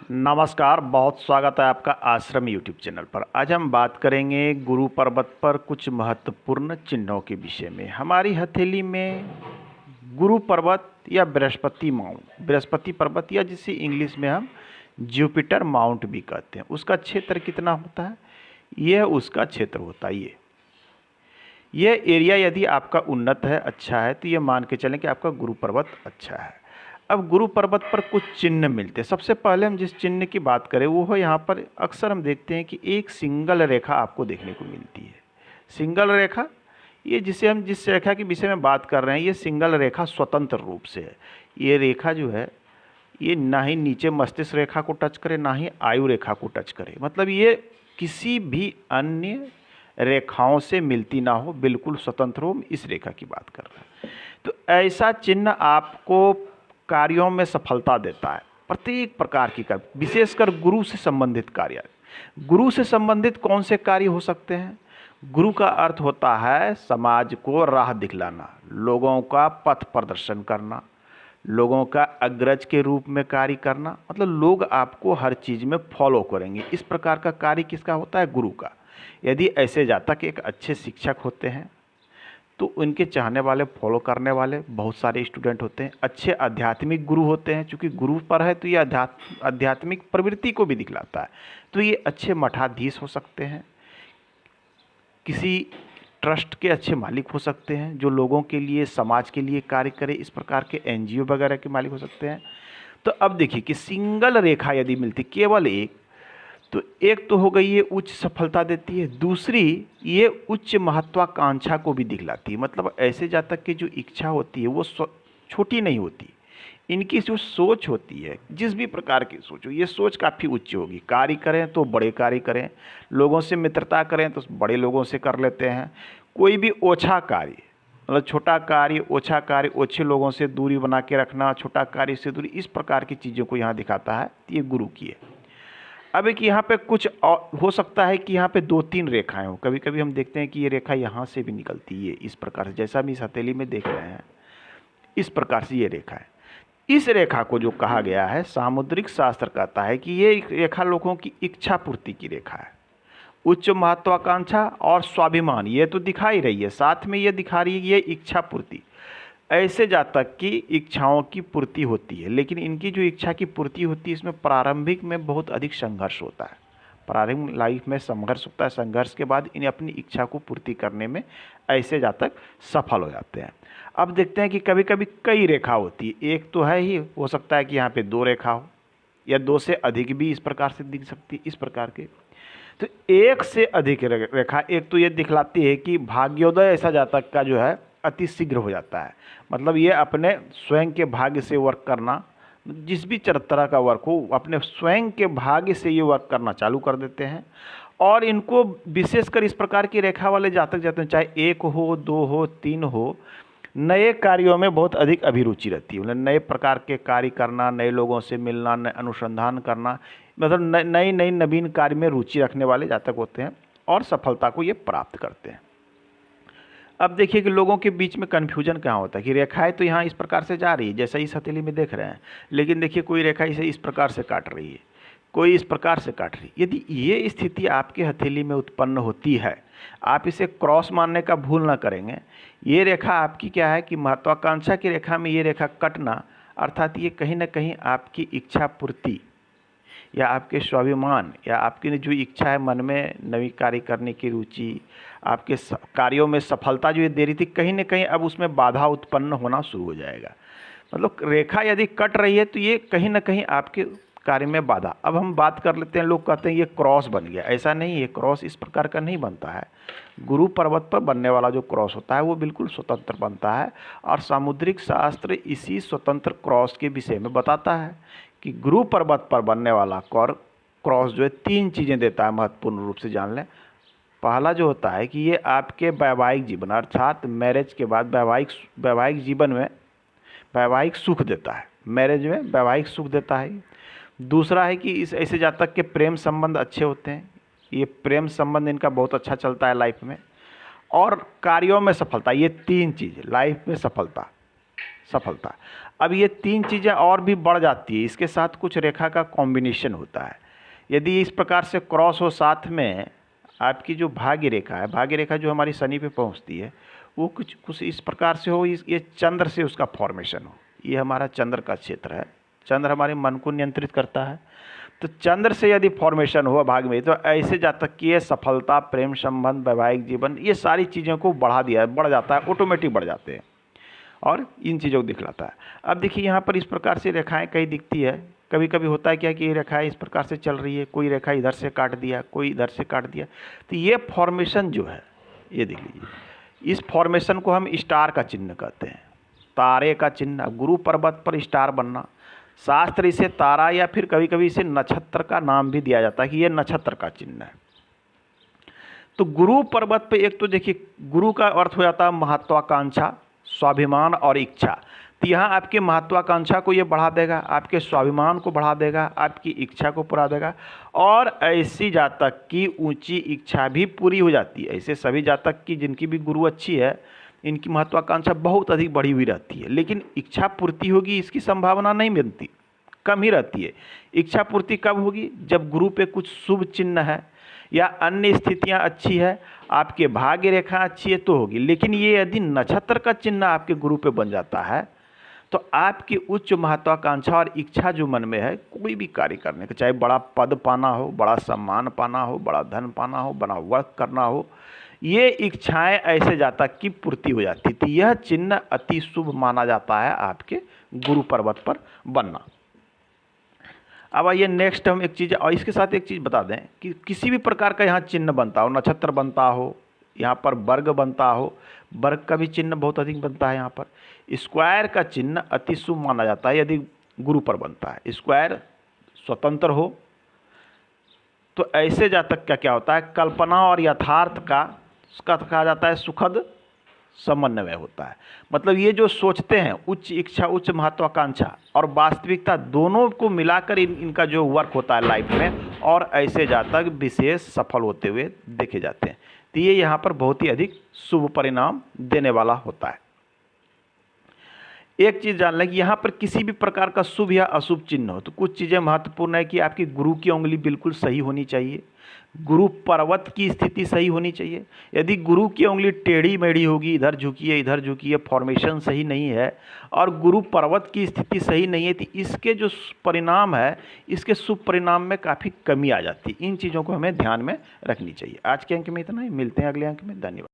नमस्कार, बहुत स्वागत है आपका आश्रम यूट्यूब चैनल पर। आज हम बात करेंगे गुरु पर्वत पर कुछ महत्वपूर्ण चिन्हों के विषय में। हमारी हथेली में गुरु पर्वत या बृहस्पति पर्वत या जिसे इंग्लिश में हम जुपिटर माउंट भी कहते हैं, उसका क्षेत्र कितना होता है? यह उसका क्षेत्र होता है। यह एरिया यदि आपका उन्नत है, अच्छा है, तो ये मान के चलें कि आपका गुरु पर्वत अच्छा है। अब गुरु पर्वत पर कुछ चिन्ह मिलते हैं। सबसे पहले हम जिस चिन्ह की बात करें वो है, यहाँ पर अक्सर हम देखते हैं कि एक सिंगल रेखा आपको देखने को मिलती है। सिंगल रेखा, ये जिस रेखा के विषय में बात कर रहे हैं, ये सिंगल रेखा स्वतंत्र रूप से है। ये रेखा जो है, ये ना ही नीचे मस्तिष्क रेखा को टच करे, ना ही आयु रेखा को टच करे। मतलब ये किसी भी अन्य रेखाओं से मिलती ना हो, बिल्कुल स्वतंत्र हो। इस रेखा की बात कर रहे हैं। तो ऐसा चिन्ह आपको कार्यों में सफलता देता है, प्रत्येक प्रकार की कार्य, विशेषकर गुरु से संबंधित कार्य। गुरु से संबंधित कौन से कार्य हो सकते हैं? गुरु का अर्थ होता है समाज को राह दिखलाना, लोगों का पथ प्रदर्शन करना, लोगों का अग्रज के रूप में कार्य करना। मतलब लोग आपको हर चीज़ में फॉलो करेंगे। इस प्रकार का कार्य किसका होता है? गुरु का। यदि ऐसे जातक एक अच्छे शिक्षक होते हैं तो उनके चाहने वाले, फॉलो करने वाले बहुत सारे स्टूडेंट होते हैं। अच्छे आध्यात्मिक गुरु होते हैं, चूँकि गुरु पर है तो ये आध्यात्मिक प्रवृत्ति को भी दिखलाता है। तो ये अच्छे मठाधीश हो सकते हैं, किसी ट्रस्ट के अच्छे मालिक हो सकते हैं जो लोगों के लिए, समाज के लिए कार्य करे। इस प्रकार के एनजीओ वगैरह के मालिक हो सकते हैं। तो अब देखिए कि सिंगल रेखा यदि मिलती, केवल एक, तो एक तो हो गई ये उच्च सफलता देती है, दूसरी ये उच्च महत्वाकांक्षा को भी दिखलाती है। मतलब ऐसे जातक की जो इच्छा होती है वो छोटी नहीं होती। इनकी जो सोच होती है, जिस भी प्रकार की सोच हो, ये सोच काफ़ी उच्च होगी। कार्य करें तो बड़े कार्य करें, लोगों से मित्रता करें तो बड़े लोगों से कर लेते हैं। कोई भी ओछा कार्य, मतलब छोटा कार्य, ओछा कार्य, ओछे लोगों से दूरी बना के रखना, छोटा कार्य से दूरी, इस प्रकार की चीज़ों को यहाँ दिखाता है। ये गुरु की है। अब एक यहाँ पे कुछ हो सकता है कि यहाँ पे 2-3 रेखाएं हो। कभी कभी हम देखते हैं कि ये रेखा यहाँ से भी निकलती है, इस प्रकार से, जैसा हम इस हथेली में देख रहे हैं, इस प्रकार से ये रेखा है। इस रेखा को जो कहा गया है, सामुद्रिक शास्त्र कहता है कि ये रेखा लोगों की इच्छा पूर्ति की रेखा है। उच्च महत्वाकांक्षा और स्वाभिमान ये तो दिखा ही रही है, साथ में ये दिखा रही है ये इच्छा पूर्ति। ऐसे जातक की इच्छाओं की पूर्ति होती है, लेकिन इनकी जो इच्छा की पूर्ति होती है, इसमें प्रारंभिक में बहुत अधिक संघर्ष होता है। प्रारंभिक लाइफ में संघर्ष होता है। संघर्ष के बाद इन्हें अपनी इच्छा को पूर्ति करने में ऐसे जातक सफल हो जाते हैं। अब देखते हैं कि कभी कभी कई रेखा होती है। एक तो है ही, हो सकता है कि यहाँ पे 2 रेखा हो, या 2 से अधिक भी इस प्रकार से दिख सकती है, इस प्रकार के। तो एक से अधिक रेखा, एक तो ये दिखलाती है कि भाग्योदय ऐसा जातक का जो है अति शीघ्र हो जाता है। मतलब ये अपने स्वयं के भाग्य से वर्क करना, जिस भी तरह का वर्क हो, अपने स्वयं के भाग्य से ये वर्क करना चालू कर देते हैं। और इनको विशेषकर इस प्रकार की रेखा वाले जातक जाते हैं, चाहे 1 हो, 2 हो, 3 हो, नए कार्यों में बहुत अधिक अभिरुचि रहती है। मतलब नए प्रकार के कार्य करना, नए लोगों से मिलना, नए अनुसंधान करना, मतलब नई नई नवीन कार्य में रुचि रखने वाले जातक होते हैं और सफलता को ये प्राप्त करते हैं। अब देखिए कि लोगों के बीच में कन्फ्यूजन कहाँ होता है कि रेखाएं तो यहाँ इस प्रकार से जा रही है, जैसा इस हथेली में देख रहे हैं, लेकिन देखिए कोई रेखा इसे इस प्रकार से काट रही है, कोई इस प्रकार से काट रही है। यदि ये स्थिति आपके हथेली में उत्पन्न होती है, आप इसे क्रॉस मानने का भूल ना करेंगे। ये रेखा आपकी क्या है कि महत्वाकांक्षा की रेखा में ये रेखा कटना, अर्थात ये कहीं ना कहीं आपकी इच्छा पूर्ति या आपके स्वाभिमान या आपकी जो इच्छा है मन में नवी कार्य करने की रुचि, आपके कार्यों में सफलता जो ये दे रही थी, कहीं ना कहीं अब उसमें बाधा उत्पन्न होना शुरू हो जाएगा। मतलब रेखा यदि कट रही है तो ये कहीं ना कहीं आपके कार्य में बाधा। अब हम बात कर लेते हैं, लोग कहते हैं ये क्रॉस बन गया। ऐसा नहीं है, क्रॉस इस प्रकार का नहीं बनता है। गुरु पर्वत पर बनने वाला जो क्रॉस होता है वो बिल्कुल स्वतंत्र बनता है, और सामुद्रिक शास्त्र इसी स्वतंत्र क्रॉस के विषय में बताता है कि गुरु पर्वत पर बनने वाला क्रॉस जो है 3 चीज़ें देता है, महत्वपूर्ण रूप से जान लें। पहला जो होता है कि ये आपके वैवाहिक जीवन, अर्थात मैरिज के बाद वैवाहिक जीवन में वैवाहिक सुख देता है, मैरिज में वैवाहिक सुख देता है। दूसरा है कि इस ऐसे जातक के प्रेम संबंध अच्छे होते हैं, ये प्रेम संबंध इनका बहुत अच्छा चलता है लाइफ में। और कार्यों में सफलता, ये 3 चीज़ लाइफ में सफलता, सफलता। अब ये 3 चीज़ें और भी बढ़ जाती है, इसके साथ कुछ रेखा का कॉम्बिनेशन होता है। यदि इस प्रकार से क्रॉस हो साथ में आपकी जो भाग्य रेखा है, भाग्य रेखा जो हमारी शनि पे पहुंचती है, वो कुछ इस प्रकार से हो, ये चंद्र से उसका फॉर्मेशन हो। ये हमारा चंद्र का क्षेत्र है, चंद्र हमारे मन को नियंत्रित करता है। तो चंद्र से यदि फॉर्मेशन हुआ भाग में, तो ऐसे जातक की सफलता, प्रेम संबंध, वैवाहिक जीवन, ये सारी चीज़ों को बढ़ जाता है, ऑटोमेटिक बढ़ जाते हैं और इन चीज़ों को दिखलाता है। अब देखिए यहाँ पर इस प्रकार से रेखाएं कई दिखती है। कभी कभी होता है क्या कि ये रेखाएं इस प्रकार से चल रही है, कोई रेखा इधर से काट दिया, कोई इधर से काट दिया। तो ये फॉर्मेशन जो है, ये देख लीजिए, इस फॉर्मेशन को हम स्टार का चिन्ह कहते हैं, तारे का चिन्ह। गुरु पर्वत पर स्टार बनना, शास्त्र इसे तारा या फिर कभी कभी इसे नक्षत्र का नाम भी दिया जाता है कि ये नक्षत्र का चिन्ह है। तो गुरु पर्वत पे एक तो देखिए, गुरु का अर्थ हो जाता है महत्वाकांक्षा, स्वाभिमान और इच्छा। तो यहाँ आपके महत्वाकांक्षा को ये बढ़ा देगा, आपके स्वाभिमान को बढ़ा देगा, आपकी इच्छा को पूरा देगा, और ऐसी जातक की ऊंची इच्छा भी पूरी हो जाती है। ऐसे सभी जातक की जिनकी भी गुरु अच्छी है, इनकी महत्वाकांक्षा बहुत अधिक बढ़ी हुई रहती है, लेकिन इच्छा पूर्ति होगी इसकी संभावना नहीं मिलती, कम ही रहती है। इच्छा पूर्ति कब होगी? जब गुरु पे कुछ शुभ चिन्ह है या अन्य स्थितियां अच्छी है, आपके भाग्य रेखा अच्छी है तो होगी। लेकिन ये यदि नक्षत्र का चिन्ह आपके गुरु पे बन जाता है, तो आपकी उच्च महत्वाकांक्षा और इच्छा जो मन में है कोई भी कार्य करने का, चाहे बड़ा पद पाना हो, बड़ा सम्मान पाना हो, बड़ा धन पाना हो, बड़ा वर्क करना हो, ये इच्छाएं ऐसे जातक की पूर्ति हो जाती थी। यह चिन्ह अति शुभ माना जाता है आपके गुरु पर्वत पर बनना। अब आइए नेक्स्ट हम एक चीज़, और इसके साथ एक चीज़ बता दें कि किसी भी प्रकार का यहाँ चिन्ह बनता हो, नक्षत्र बनता हो, यहाँ पर वर्ग बनता हो, वर्ग का भी चिन्ह बहुत अधिक बनता है। यहाँ पर स्क्वायर का चिन्ह अति शुभ माना जाता है यदि गुरु पर बनता है। स्क्वायर स्वतंत्र हो तो ऐसे जातक का क्या होता है, कल्पना और यथार्थ का उसका कहा जाता है सुखद समन्वय होता है। मतलब ये जो सोचते हैं, उच्च इच्छा, उच्च महत्वाकांक्षा और वास्तविकता दोनों को मिलाकर इनका जो वर्क होता है लाइफ में, और ऐसे जातक विशेष सफल होते हुए देखे जाते हैं। तो ये यहाँ पर बहुत ही अधिक शुभ परिणाम देने वाला होता है। एक चीज़ जान लें कि यहाँ पर किसी भी प्रकार का शुभ या अशुभ चिन्ह हो, तो कुछ चीज़ें महत्वपूर्ण है कि आपकी गुरु की उंगली बिल्कुल सही होनी चाहिए, गुरु पर्वत की स्थिति सही होनी चाहिए। यदि गुरु की उंगली टेढ़ी मेढ़ी होगी, इधर झुकी है इधर झुकी है, फॉर्मेशन सही नहीं है और गुरु पर्वत की स्थिति सही नहीं है, तो इसके जो परिणाम है, इसके शुभ परिणाम में काफ़ी कमी आ जाती है। इन चीज़ों को हमें ध्यान में रखनी चाहिए। आज के अंक में इतना ही, मिलते हैं अगले अंक में। धन्यवाद।